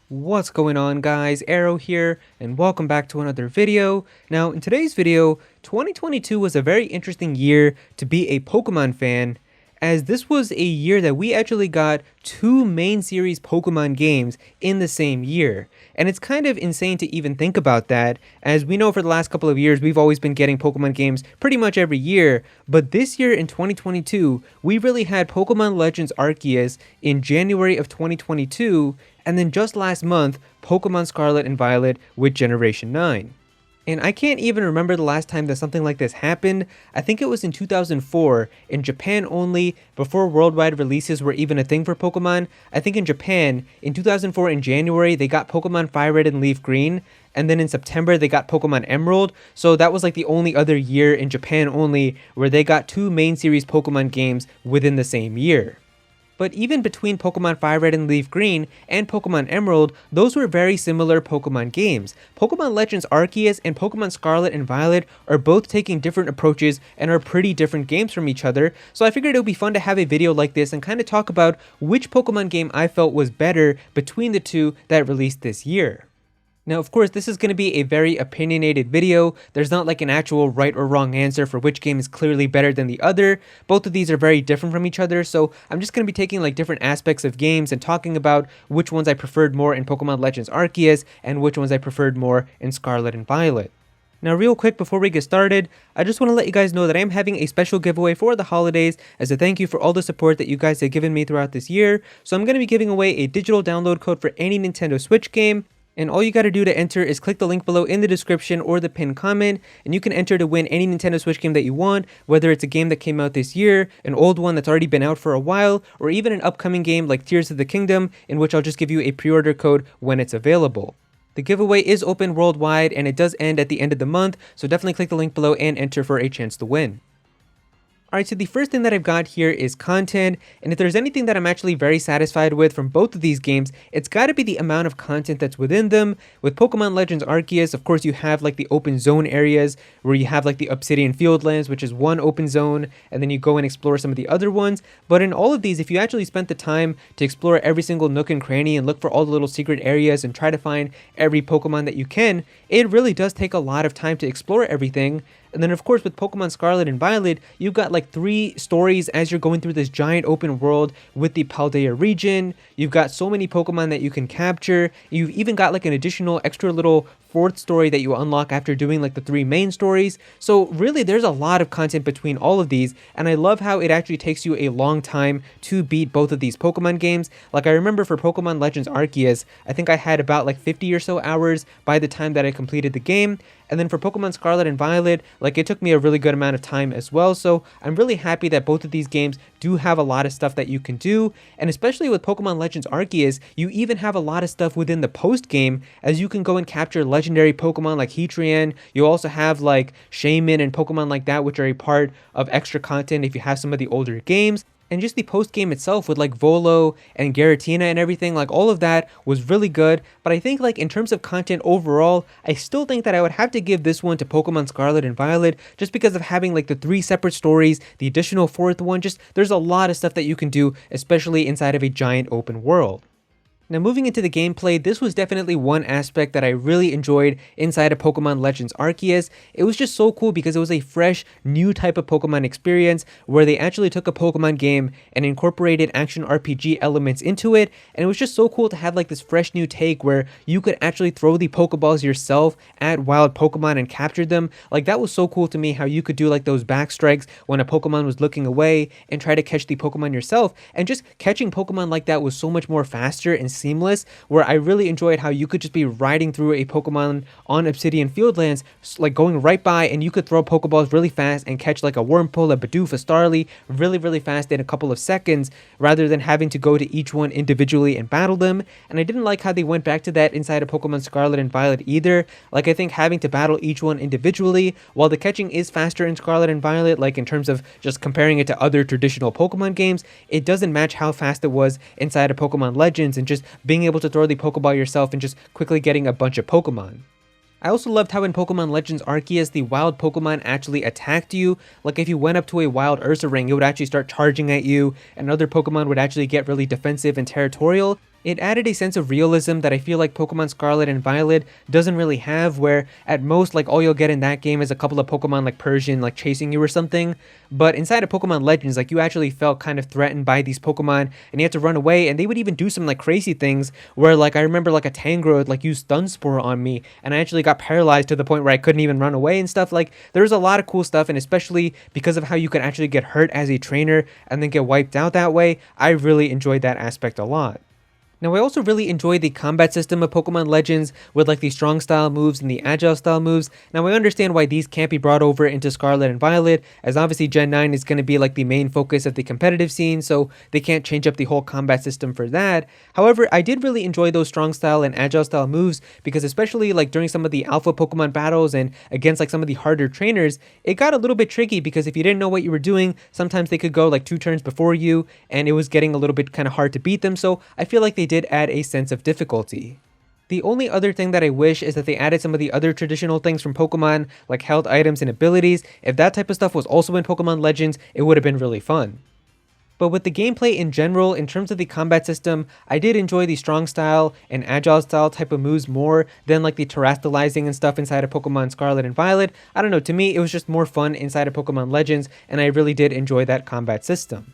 What's going on, guys? Aero here, and welcome back to another video. Now, in today's video, 2022 was a very interesting year to be a Pokemon fan, as this was a year that we actually got two main series Pokemon games in the same year. And it's kind of insane to even think about that, as we know for the last couple of years we've always been getting Pokemon games pretty much every year, but this year in 2022, we really had Pokemon Legends Arceus in January of 2022, and then just last month, Pokemon Scarlet and Violet with Generation 9. And I can't even remember the last time that something like this happened. I think it was in 2004, in Japan only, before worldwide releases were even a thing for Pokemon. I think in Japan, in 2004 in January, they got Pokemon Fire Red and Leaf Green, and then in September they got Pokemon Emerald, so that was like the only other year in Japan only where they got two main series Pokemon games within the same year. But even between Pokemon Fire Red and Leaf Green and Pokemon Emerald, those were very similar Pokemon games. Pokemon Legends Arceus and Pokemon Scarlet and Violet are both taking different approaches and are pretty different games from each other, so I figured it would be fun to have a video like this and kind of talk about which Pokemon game I felt was better between the two that released this year. Now, of course, this is going to be a very opinionated video. There's not like an actual right or wrong answer for which game is clearly better than the other. Both of these are very different from each other, so I'm just going to be taking like different aspects of games and talking about which ones I preferred more in Pokemon Legends Arceus and which ones I preferred more in Scarlet and Violet. Now, real quick before we get started, I just want to let you guys know that I am having a special giveaway for the holidays as a thank you for all the support that you guys have given me throughout this year. So I'm going to be giving away a digital download code for any Nintendo Switch game. And all you gotta do to enter is click the link below in the description or the pinned comment, and you can enter to win any Nintendo Switch game that you want, whether it's a game that came out this year, an old one that's already been out for a while, or even an upcoming game like Tears of the Kingdom, in which I'll just give you a pre-order code when it's available. The giveaway is open worldwide, and it does end at the end of the month, so definitely click the link below and enter for a chance to win. Alright, so the first thing that I've got here is content, and if there's anything that I'm actually very satisfied with from both of these games, it's got to be the amount of content that's within them. With Pokemon Legends Arceus, of course, you have like the open zone areas where you have like the Obsidian Fieldlands, which is one open zone, and then you go and explore some of the other ones. But in all of these, if you actually spent the time to explore every single nook and cranny and look for all the little secret areas and try to find every Pokemon that you can, it really does take a lot of time to explore everything. And then of course with Pokemon Scarlet and Violet, you've got like 3 stories as you're going through this giant open world with the Paldea region. You've got so many Pokemon that you can capture. You've even got like an additional extra little 4th story that you unlock after doing like the 3 main stories. So really there's a lot of content between all of these, and I love how it actually takes you a long time to beat both of these Pokemon games. Like I remember for Pokemon Legends Arceus, I think I had about like 50 or so hours by the time that I completed the game. And then for Pokemon Scarlet and Violet, like it took me a really good amount of time as well. So I'm really happy that both of these games do have a lot of stuff that you can do. And especially with Pokemon Legends Arceus, you even have a lot of stuff within the post game, as you can go and capture legendary Pokemon like Heatran. You also have like Shaman and Pokemon like that, which are a part of extra content if you have some of the older games. And just the post game itself with like Volo and Giratina and everything, like all of that was really good. But I think like in terms of content overall, I still think that I would have to give this one to Pokemon Scarlet and Violet, just because of having like the 3 separate stories, the additional 4th one. Just there's a lot of stuff that you can do, especially inside of a giant open world. Now moving into the gameplay, this was definitely one aspect that I really enjoyed inside of Pokemon Legends Arceus. It was just so cool because it was a fresh, new type of Pokemon experience where they actually took a Pokemon game and incorporated action RPG elements into it, and it was just so cool to have like this fresh new take where you could actually throw the Pokeballs yourself at wild Pokemon and capture them. Like that was so cool to me, how you could do like those back strikes when a Pokemon was looking away and try to catch the Pokemon yourself, and just catching Pokemon like that was so much more faster and seamless, where I really enjoyed how you could just be riding through a Pokemon on Obsidian Fieldlands, like going right by, and you could throw Pokeballs really fast and catch like a Wurmple, a Bidoof, a Starly really fast in a couple of seconds, rather than having to go to each one individually and battle them. And I didn't like how they went back to that inside of Pokemon Scarlet and Violet either. Like I think having to battle each one individually, while the catching is faster in Scarlet and Violet, like in terms of just comparing it to other traditional Pokemon games, it doesn't match how fast it was inside of Pokemon Legends and just being able to throw the Pokeball yourself and just quickly getting a bunch of Pokemon. I also loved how in Pokemon Legends Arceus, the wild Pokemon actually attacked you. Like if you went up to a wild Ursaring, it would actually start charging at you, and other Pokemon would actually get really defensive and territorial. It added a sense of realism that I feel like Pokemon Scarlet and Violet doesn't really have, where at most like all you'll get in that game is a couple of Pokemon like Persian like chasing you or something. But inside of Pokemon Legends, like you actually felt kind of threatened by these Pokemon and you had to run away, and they would even do some like crazy things where like I remember like a Tangrowth like used Stun Spore on me and I actually got paralyzed to the point where I couldn't even run away and stuff. Like there's a lot of cool stuff, and especially because of how you can actually get hurt as a trainer and then get wiped out that way, I really enjoyed that aspect a lot. Now, I also really enjoy the combat system of Pokemon Legends with like the strong style moves and the agile style moves. Now, I understand why these can't be brought over into Scarlet and Violet, as obviously Gen 9 is going to be like the main focus of the competitive scene, so they can't change up the whole combat system for that. However, I did really enjoy those strong style and agile style moves, because especially like during some of the alpha Pokemon battles and against like some of the harder trainers, it got a little bit tricky because if you didn't know what you were doing, sometimes they could go like 2 turns before you, and it was getting a little bit kind of hard to beat them, so I feel like they did add a sense of difficulty. The only other thing that I wish is that they added some of the other traditional things from Pokemon, like health items and abilities. If that type of stuff was also in Pokemon Legends, it would have been really fun. But with the gameplay in general, in terms of the combat system, I did enjoy the strong style and agile style type of moves more than like the terastallizing and stuff inside of Pokemon Scarlet and Violet. I don't know, to me it was just more fun inside of Pokemon Legends, and I really did enjoy that combat system.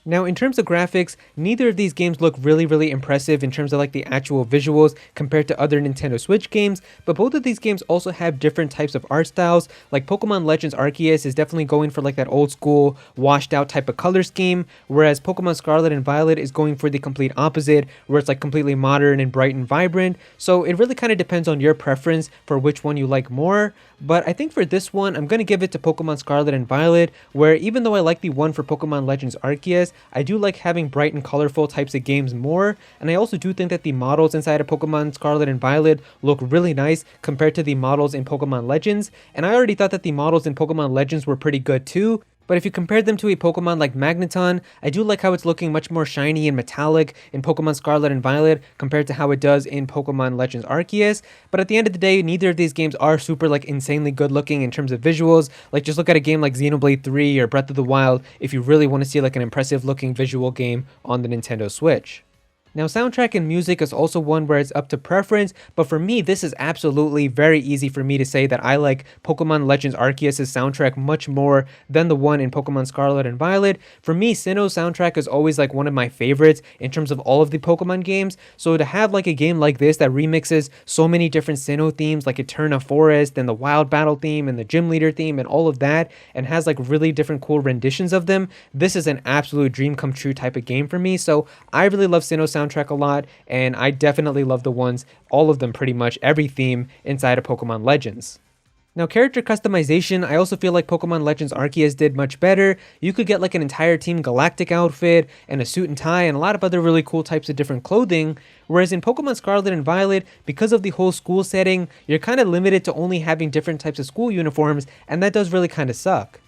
Now, in terms of graphics, neither of these games look really impressive in terms of like the actual visuals compared to other Nintendo Switch games, but both of these games also have different types of art styles. Like Pokemon Legends Arceus is definitely going for like that old school washed out type of color scheme, whereas Pokemon Scarlet and Violet is going for the complete opposite, where it's like completely modern and bright and vibrant. So it really kind of depends on your preference for which one you like more. But I think for this one, I'm going to give it to Pokemon Scarlet and Violet, where even though I like the one for Pokemon Legends Arceus, I do like having bright and colorful types of games more, and I also do think that the models inside of Pokemon Scarlet and Violet look really nice compared to the models in Pokemon Legends, and I already thought that the models in Pokemon Legends were pretty good too. But if you compare them to a Pokemon like Magneton, I do like how it's looking much more shiny and metallic in Pokemon Scarlet and Violet compared to how it does in Pokemon Legends Arceus. But at the end of the day, neither of these games are super like insanely good looking in terms of visuals. Like just look at a game like Xenoblade 3 or Breath of the Wild if you really want to see like an impressive looking visual game on the Nintendo Switch. Now, soundtrack and music is also one where it's up to preference, but for me, this is absolutely very easy for me to say that I like Pokemon Legends Arceus' soundtrack much more than the one in Pokemon Scarlet and Violet. For me, Sinnoh's soundtrack is always like one of my favorites in terms of all of the Pokemon games, so to have like a game like this that remixes so many different Sinnoh themes like Eterna Forest and the Wild Battle theme and the Gym Leader theme and all of that, and has like really different cool renditions of them, this is an absolute dream come true type of game for me. So I really love Sinnoh's soundtrack a lot, and I definitely love the ones, all of them pretty much, every theme inside of Pokemon Legends. Now, character customization, I also feel like Pokemon Legends Arceus did much better. You could get like an entire Team Galactic outfit and a suit and tie and a lot of other really cool types of different clothing, whereas in Pokemon Scarlet and Violet, because of the whole school setting, you're kind of limited to only having different types of school uniforms, and that does really kind of suck.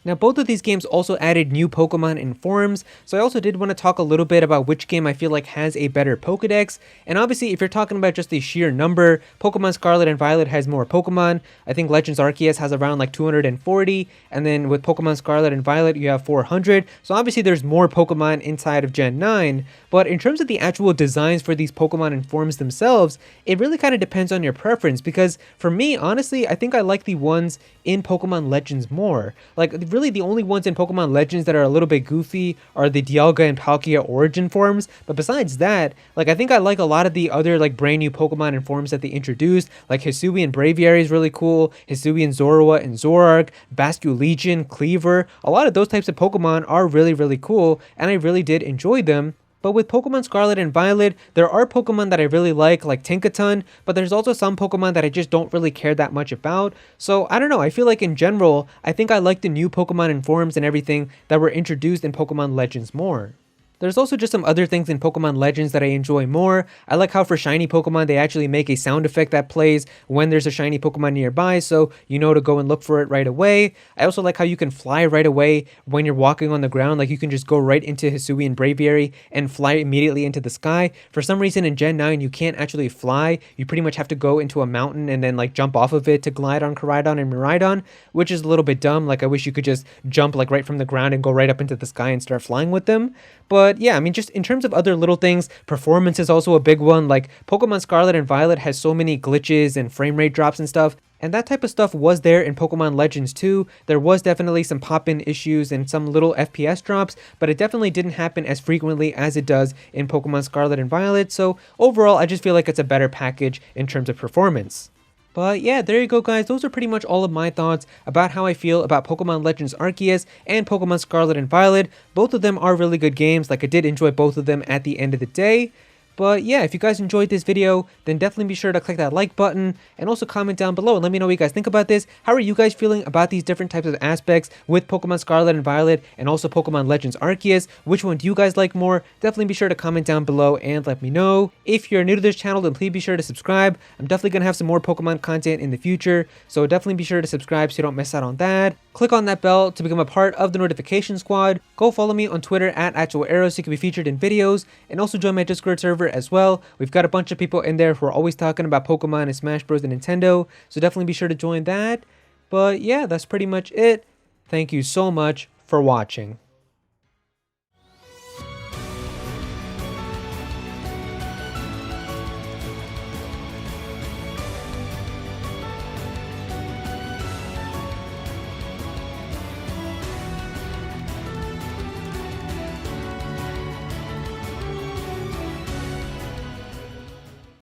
Now, both of these games also added new Pokemon and forms, so I also did want to talk a little bit about which game I feel like has a better Pokedex. And obviously, if you're talking about just the sheer number, Pokemon Scarlet and Violet has more Pokemon. I think Legends Arceus has around like 240, and then with Pokemon Scarlet and Violet, you have 400. So obviously, there's more Pokemon inside of Gen 9, but in terms of the actual designs for these Pokemon and forms themselves, it really kind of depends on your preference, because for me, honestly, I think I like the ones in Pokemon Legends more. Like, really the only ones in Pokemon Legends that are a little bit goofy are the Dialga and Palkia origin forms, but besides that, like, I think I like a lot of the other like brand new Pokemon and forms that they introduced. Like Hisuian Braviary is really cool, Hisuian Zorua and Zoroark, Basculegion, Cleaver, a lot of those types of Pokemon are really cool, and I really did enjoy them. But with Pokemon Scarlet and Violet, there are Pokemon that I really like Tinkaton, but there's also some Pokemon that I just don't really care that much about. So I don't know, I feel like in general, I think I like the new Pokemon and forms and everything that were introduced in Pokemon Legends more. There's also just some other things in Pokemon Legends that I enjoy more. I like how for shiny Pokemon, they actually make a sound effect that plays when there's a shiny Pokemon nearby, so you know to go and look for it right away. I also like how you can fly right away when you're walking on the ground. Like, you can just go right into Hisuian Braviary and fly immediately into the sky. For some reason in Gen 9, you can't actually fly. You pretty much have to go into a mountain and then like jump off of it to glide on Koraidon and Miraidon, which is a little bit dumb. Like, I wish you could just jump like right from the ground and go right up into the sky and start flying with them. But But yeah, I mean, just in terms of other little things, performance is also a big one. Like Pokemon Scarlet and Violet has so many glitches and frame rate drops and stuff. And that type of stuff was there in Pokemon Legends too. There was definitely some pop-in issues and some little FPS drops, but it definitely didn't happen as frequently as it does in Pokemon Scarlet and Violet. So overall, I just feel like it's a better package in terms of performance. But yeah, there you go guys, those are pretty much all of my thoughts about how I feel about Pokemon Legends Arceus and Pokemon Scarlet and Violet. Both of them are really good games, like I did enjoy both of them at the end of the day. But yeah, if you guys enjoyed this video, then definitely be sure to click that like button and also comment down below and let me know what you guys think about this. How are you guys feeling about these different types of aspects with Pokemon Scarlet and Violet and also Pokemon Legends Arceus? Which one do you guys like more? Definitely be sure to comment down below and let me know. If you're new to this channel, then please be sure to subscribe. I'm definitely going to have some more Pokemon content in the future, so definitely be sure to subscribe so you don't miss out on that. Click on that bell to become a part of the notification squad. Go follow me on Twitter at @Aero so you can be featured in videos, and also join my Discord server as well. We've got a bunch of people in there who are always talking about Pokemon and Smash Bros. And Nintendo, so definitely be sure to join that. But yeah, that's pretty much it. Thank you so much for watching.